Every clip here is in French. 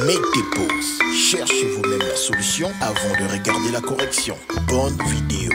Make des pauses. Cherchez vous-même la solution avant de regarder la correction. Bonne vidéo.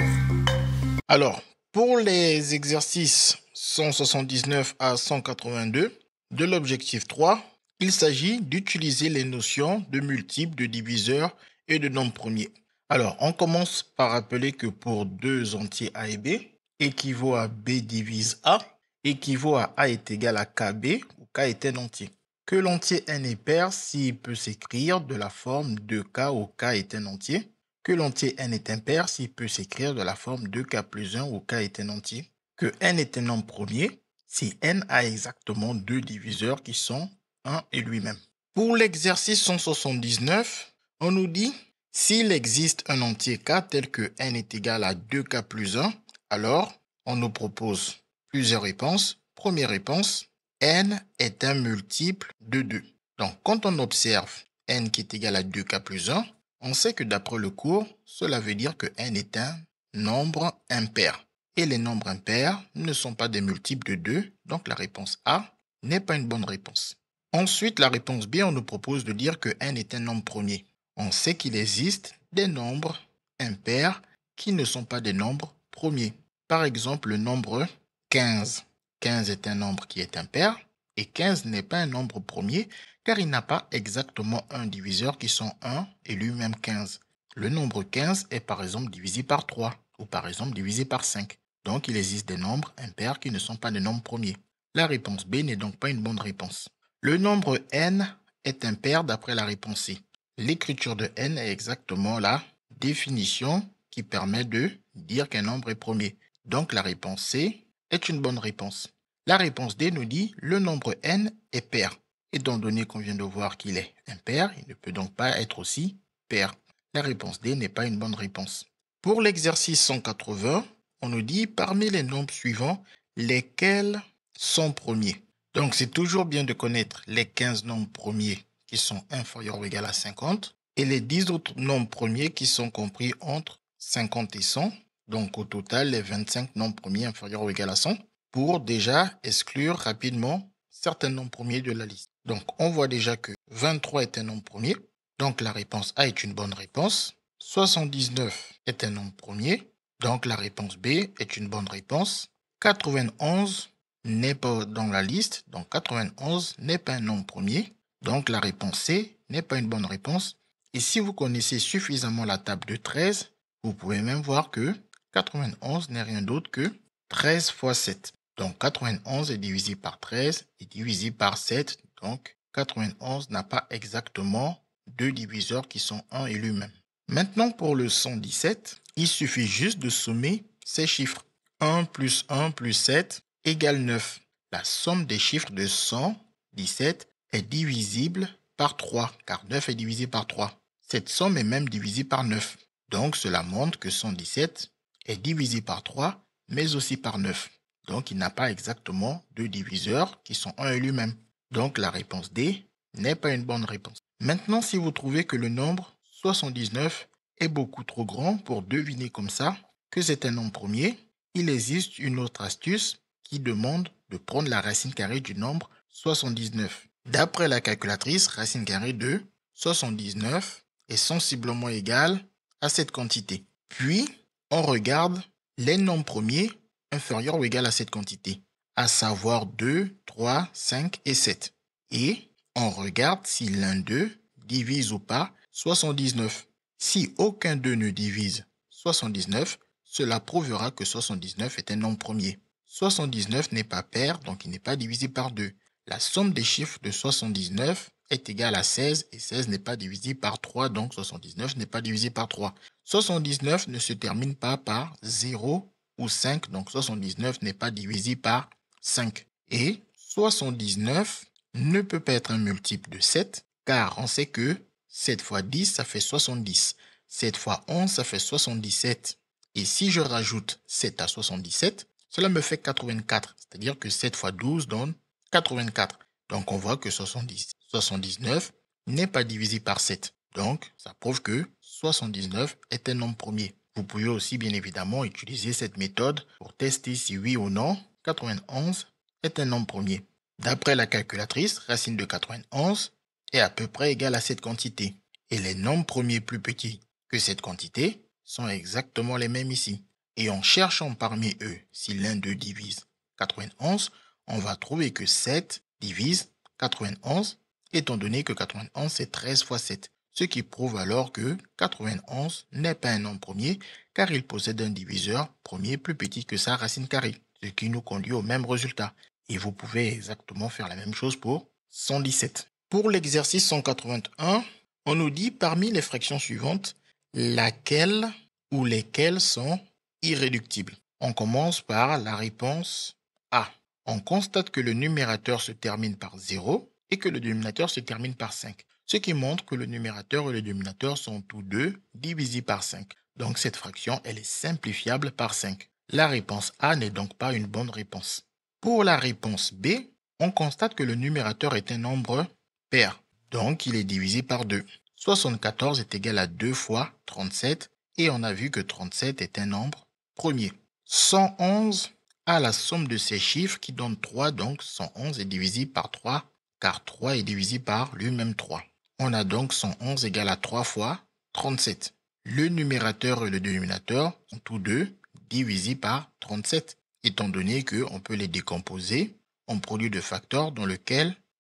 Alors, pour les exercices 179 à 182 de l'objectif 3, il s'agit d'utiliser les notions de multiples, de diviseurs et de nombres premiers. Alors, on commence par rappeler que pour deux entiers A et B, équivaut à B divise A, équivaut à A est égal à KB, où K est un entier. Que l'entier n est pair s'il peut s'écrire de la forme 2K où K est un entier. Que l'entier n est impair s'il peut s'écrire de la forme 2K plus 1 où K est un entier. Que n est un nombre premier si n a exactement deux diviseurs qui sont 1 et lui-même. Pour l'exercice 179, on nous dit s'il existe un entier K tel que n est égal à 2K plus 1, alors on nous propose plusieurs réponses. Première réponse, n est un multiple de 2. Donc, quand on observe n qui est égal à 2k plus 1, on sait que d'après le cours, cela veut dire que n est un nombre impair. Et les nombres impairs ne sont pas des multiples de 2, donc la réponse A n'est pas une bonne réponse. Ensuite, la réponse B, on nous propose de dire que n est un nombre premier. On sait qu'il existe des nombres impairs qui ne sont pas des nombres premiers. Par exemple, le nombre 15. 15 est un nombre qui est impair et 15 n'est pas un nombre premier car il n'a pas exactement un diviseur qui sont 1 et lui-même 15. Le nombre 15 est par exemple divisé par 3 ou par exemple divisé par 5. Donc il existe des nombres impairs qui ne sont pas des nombres premiers. La réponse B n'est donc pas une bonne réponse. Le nombre n est impair d'après la réponse C. L'écriture de n est exactement la définition qui permet de dire qu'un nombre est premier. Donc la réponse C est une bonne réponse. La réponse D nous dit le nombre n est pair. Étant donné qu'on vient de voir qu'il est impair, il ne peut donc pas être aussi pair. La réponse D n'est pas une bonne réponse. Pour l'exercice 180, on nous dit parmi les nombres suivants, lesquels sont premiers. Donc c'est toujours bien de connaître les 15 nombres premiers qui sont inférieurs ou égaux à 50 et les 10 autres nombres premiers qui sont compris entre 50 et 100. Donc au total, les 25 nombres premiers inférieurs ou égaux à 100 pour déjà exclure rapidement certains nombres premiers de la liste. Donc on voit déjà que 23 est un nombre premier. Donc la réponse A est une bonne réponse. 79 est un nombre premier. Donc la réponse B est une bonne réponse. 91 n'est pas dans la liste. Donc 91 n'est pas un nombre premier. Donc la réponse C n'est pas une bonne réponse. Et si vous connaissez suffisamment la table de 13, vous pouvez même voir que 91 n'est rien d'autre que 13 fois 7. Donc 91 est divisé par 13 et divisé par 7. Donc 91 n'a pas exactement deux diviseurs qui sont 1 et lui-même. Maintenant pour le 117, il suffit juste de sommer ces chiffres. 1 plus 1 plus 7 égale 9. La somme des chiffres de 117 est divisible par 3 car 9 est divisé par 3. Cette somme est même divisée par 9. Donc cela montre que 117 est divisé par 3 mais aussi par 9. Donc il n'a pas exactement deux diviseurs qui sont 1 et lui-même. Donc la réponse D n'est pas une bonne réponse. Maintenant, si vous trouvez que le nombre 79 est beaucoup trop grand pour deviner comme ça que c'est un nombre premier, il existe une autre astuce qui demande de prendre la racine carrée du nombre 79. D'après la calculatrice, racine carrée de 79 est sensiblement égale à cette quantité. Puis, on regarde les nombres premiers inférieurs ou égaux à cette quantité, à savoir 2, 3, 5 et 7. Et on regarde si l'un d'eux divise ou pas 79. Si aucun d'eux ne divise 79, cela prouvera que 79 est un nombre premier. 79 n'est pas pair, donc il n'est pas divisé par 2. La somme des chiffres de 79 est égale à 16 et 16 n'est pas divisé par 3, donc 79 n'est pas divisé par 3. 79 ne se termine pas par 0 ou 5, donc 79 n'est pas divisé par 5. Et 79 ne peut pas être un multiple de 7, car on sait que 7 fois 10, ça fait 70. 7 fois 11, ça fait 77. Et si je rajoute 7 à 77, cela me fait 84. C'est-à-dire que 7 fois 12 donne 84. Donc on voit que 79 n'est pas divisé par 7. Donc ça prouve que 79 est un nombre premier. Vous pouvez aussi bien évidemment utiliser cette méthode pour tester si oui ou non 91 est un nombre premier. D'après la calculatrice, racine de 91 est à peu près égal à cette quantité. Et les nombres premiers plus petits que cette quantité sont exactement les mêmes ici. Et en cherchant parmi eux si l'un d'eux divise 91, on va trouver que 7 divise 91, étant donné que 91 c'est 13 fois 7. Ce qui prouve alors que 91 n'est pas un nombre premier car il possède un diviseur premier plus petit que sa racine carrée, ce qui nous conduit au même résultat. Et vous pouvez exactement faire la même chose pour 117. Pour l'exercice 181, on nous dit parmi les fractions suivantes, laquelle ou lesquelles sont irréductibles. On commence par la réponse A. On constate que le numérateur se termine par 0 et que le dénominateur se termine par 5, ce qui montre que le numérateur et le dénominateur sont tous deux divisés par 5. Donc cette fraction, elle est simplifiable par 5. La réponse A n'est donc pas une bonne réponse. Pour la réponse B, on constate que le numérateur est un nombre pair, donc il est divisé par 2. 74 est égal à 2 fois 37 et on a vu que 37 est un nombre premier. 111 a la somme de ces chiffres qui donne 3, donc 111 est divisé par 3 car 3 est divisé par lui-même 3. On a donc 111 égale à 3 fois 37. Le numérateur et le dénominateur sont tous deux divisés par 37, étant donné qu'on peut les décomposer en produit de facteurs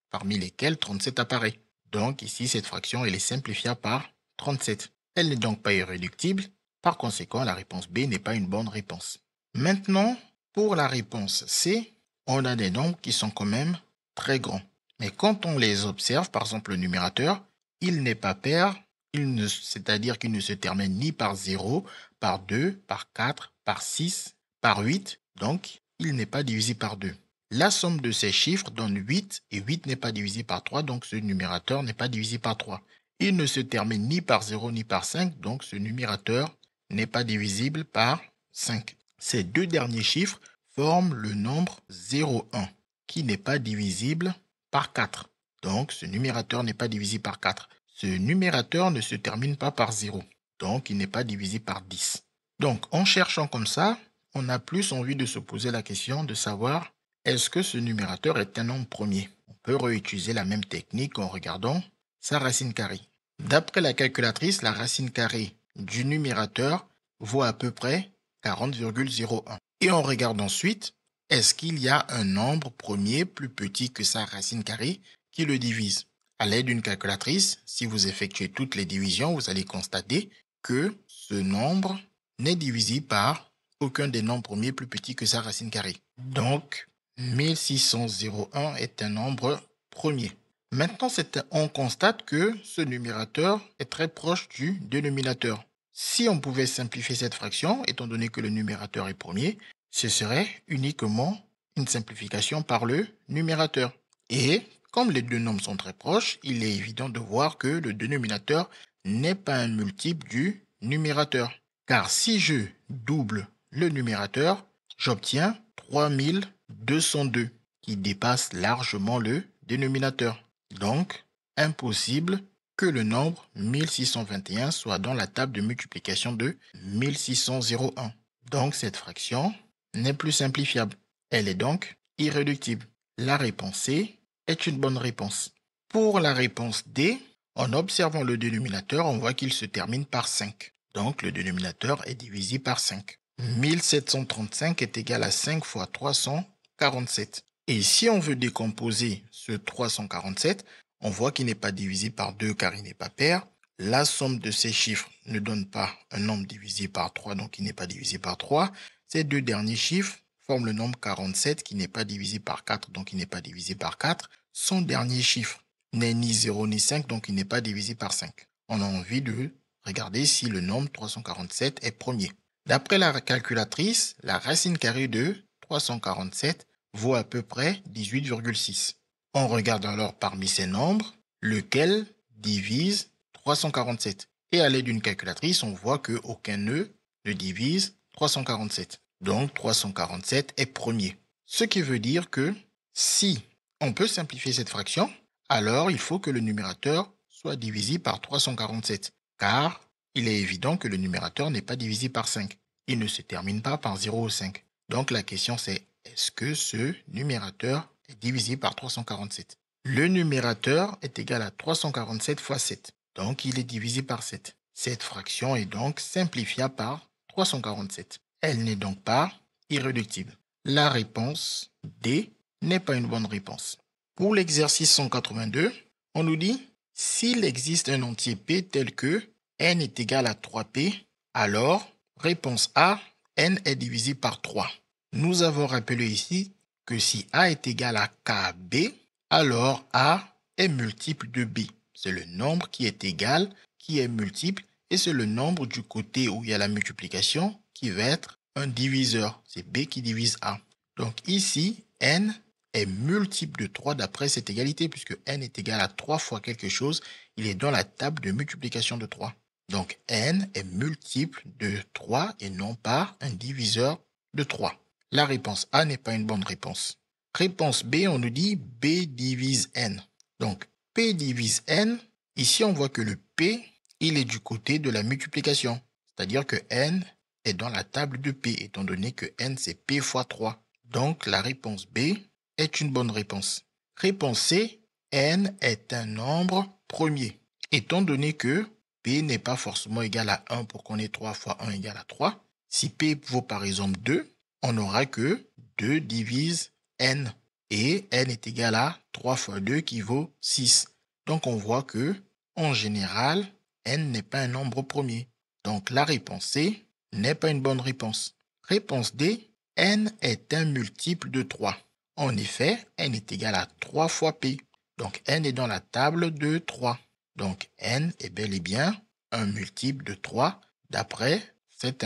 parmi lesquels 37 apparaît. Donc ici, cette fraction elle est simplifiable par 37. Elle n'est donc pas irréductible. Par conséquent, la réponse B n'est pas une bonne réponse. Maintenant, pour la réponse C, on a des nombres qui sont quand même très grands. Mais quand on les observe, par exemple le numérateur, il n'est pas pair, c'est-à-dire qu'il ne se termine ni par 0, par 2, par 4, par 6, par 8, donc il n'est pas divisé par 2. La somme de ces chiffres donne 8 et 8 n'est pas divisé par 3, donc ce numérateur n'est pas divisé par 3. Il ne se termine ni par 0 ni par 5, donc ce numérateur n'est pas divisible par 5. Ces deux derniers chiffres forment le nombre 0,1 qui n'est pas divisible par 4. Donc ce numérateur n'est pas divisé par 4. Ce numérateur ne se termine pas par 0, donc il n'est pas divisé par 10. Donc en cherchant comme ça, on a plus envie de se poser la question de savoir est-ce que ce numérateur est un nombre premier? On peut réutiliser la même technique en regardant sa racine carrée. D'après la calculatrice, la racine carrée du numérateur vaut à peu près 40,01. Et on regarde ensuite, est-ce qu'il y a un nombre premier plus petit que sa racine carrée qui le divise? À l'aide d'une calculatrice, si vous effectuez toutes les divisions, vous allez constater que ce nombre n'est divisé par aucun des nombres premiers plus petits que sa racine carrée. Donc, 1601 est un nombre premier. Maintenant, on constate que ce numérateur est très proche du dénominateur. Si on pouvait simplifier cette fraction, étant donné que le numérateur est premier, ce serait uniquement une simplification par le numérateur. Et comme les deux nombres sont très proches, il est évident de voir que le dénominateur n'est pas un multiple du numérateur. Car si je double le numérateur, j'obtiens 3202 qui dépasse largement le dénominateur. Donc, impossible que le nombre 1621 soit dans la table de multiplication de 1601. Donc, cette fraction n'est plus simplifiable. Elle est donc irréductible. La réponse C est une bonne réponse. Pour la réponse D, en observant le dénominateur, on voit qu'il se termine par 5. Donc, le dénominateur est divisé par 5. 1735 est égal à 5 fois 347. Et si on veut décomposer ce 347, on voit qu'il n'est pas divisé par 2 car il n'est pas pair. La somme de ces chiffres ne donne pas un nombre divisé par 3, donc il n'est pas divisé par 3. Ces deux derniers chiffres forment le nombre 47 qui n'est pas divisé par 4, donc il n'est pas divisé par 4. Son dernier chiffre n'est ni 0 ni 5, donc il n'est pas divisé par 5. On a envie de regarder si le nombre 347 est premier. D'après la calculatrice, la racine carrée de 347 vaut à peu près 18,6. On regarde alors parmi ces nombres lequel divise 347. Et à l'aide d'une calculatrice, on voit qu'aucun nœud ne divise 347. Donc 347 est premier. Ce qui veut dire que si on peut simplifier cette fraction, alors il faut que le numérateur soit divisé par 347. Car il est évident que le numérateur n'est pas divisé par 5. Il ne se termine pas par 0 ou 5. Donc la question c'est, est-ce que ce numérateur est divisé par 347? Le numérateur est égal à 347 fois 7. Donc, il est divisé par 7. Cette fraction est donc simplifiable par 347. Elle n'est donc pas irréductible. La réponse D n'est pas une bonne réponse. Pour l'exercice 182, on nous dit s'il existe un entier P tel que n est égal à 3P, alors, réponse A, n est divisé par 3. Nous avons rappelé ici que si A est égal à KB, alors A est multiple de B. C'est le nombre qui est égal, qui est multiple, et c'est le nombre du côté où il y a la multiplication qui va être un diviseur. C'est B qui divise A. Donc ici, n est multiple de 3 d'après cette égalité, puisque n est égal à 3 fois quelque chose, il est dans la table de multiplication de 3. Donc n est multiple de 3 et non pas un diviseur de 3. La réponse A n'est pas une bonne réponse. Réponse B, on nous dit B divise n. Donc P divise n, ici on voit que le P, il est du côté de la multiplication. C'est-à-dire que n est dans la table de P, étant donné que n c'est P fois 3. Donc la réponse B est une bonne réponse. Réponse C, n est un nombre premier. Étant donné que P n'est pas forcément égal à 1 pour qu'on ait 3 fois 1 égale à 3, si P vaut par exemple 2, on n'aura que 2 divise n. Et n est égal à 3 fois 2 qui vaut 6. Donc on voit que, en général, n n'est pas un nombre premier. Donc la réponse C n'est pas une bonne réponse. Réponse D, n est un multiple de 3. En effet, n est égal à 3 fois P. Donc n est dans la table de 3. Donc n est bel et bien un multiple de 3 d'après cette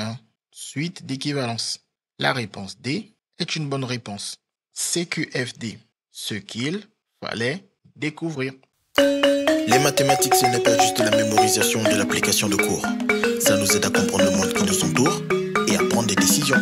suite d'équivalence. La réponse D est une bonne réponse. CQFD, ce qu'il fallait découvrir. Les mathématiques, ce n'est pas juste la mémorisation de l'application de cours. Ça nous aide à comprendre le monde qui nous entoure et à prendre des décisions.